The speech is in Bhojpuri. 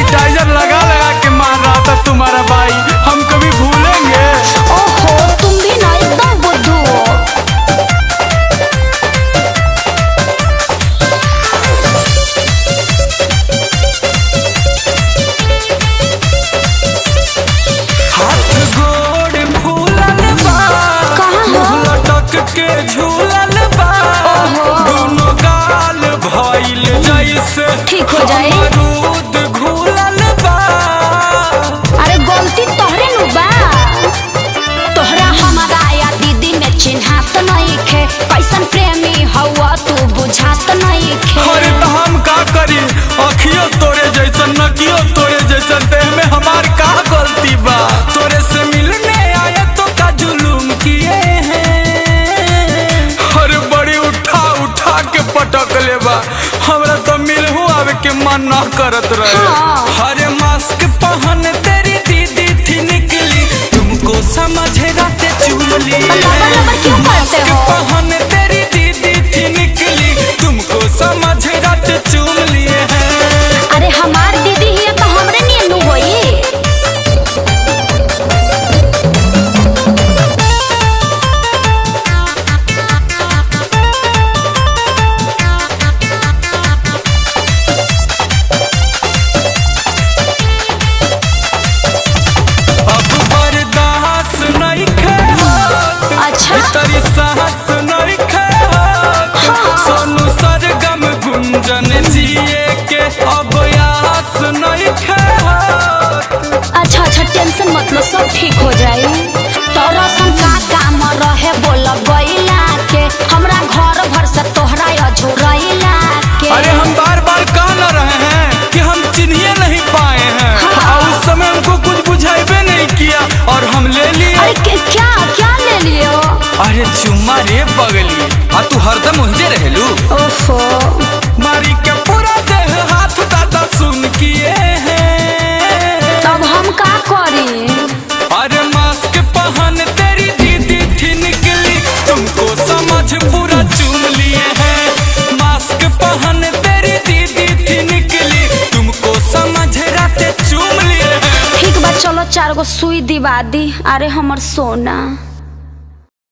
सैनिटाइजर लगा लगा के मार रहा था तुम्हारा भाई, हम कभी भूलेंगे? ओहो तुम भी ना एकदम बुद्धू हो। हाथ गोड़ फूलल बा, मुँह लटक के झूलल बा, दोनों गाल भइल जैसे ठीक हो जाए। अमरूद घुलल बा। अरे गलती तोहरे नु बा, तोहरा हमारा या दीदी में चिन्हात नहीं खे, कैसन प्रेमी हवा तू बुझात नहीं खे। अरे तो हम का करी, अखियों तोरे जैसन नकियों तोरे जैसन, देह में हमार का गलती बा? तोरे से मिलने आए तो का जुलूम किए हैं, अरे बड़ी उठा उठा के पटक ले बा, हमरा तो मिलहू आवे के मन ना करत रहे। हरे मास्क पहन तेरी दीदी थी निकली, तुमको समझे राते चूम लिए। क्यों करते हो? पहन तेरी दीदी थी निकली, तुमको समझे राते चूम लिए हैं। अरे हमार दीदी ही तो हमरे नियन नु होई। अब बर्दाश्त नहीं खे होत, अच्छा तेरी साहस नहीं खे होत, सोनू सरगम गुंजन जिए के अब आस नहीं खे होत। अच्छा अच्छा टेंशन मत लो, सब ठीक हो जाई। तोरा सन का काम रहे बोल गइला के, हमरा घर भर से तोहरा अझुरइला के। अरे हम बार बार कह न रहे हैं कि हम चिन्हिए नहीं पाए हैं, और उस समय हमको कुछ बुझाइबे नहीं किया और हम ले लिए। अरे क्या क्या ले लियो? अरे चुम्मा रे बगली, आ तू हरदम उहिजे रहेलू। ओफो मारी के पूरा देह हाथ दादा सुन किए हैं, तब हम का करी? अरे मास्क पहन तेरी दीदी थी निकली, तुमको समझ पूरा चूम लिए हैं। मास्क पहन तेरी दीदी थी निकली, तुमको समझ राते चूम लिए हैं। ठीक बा चलो 4 गो सुई दिवा दी। अरे हमर सोना।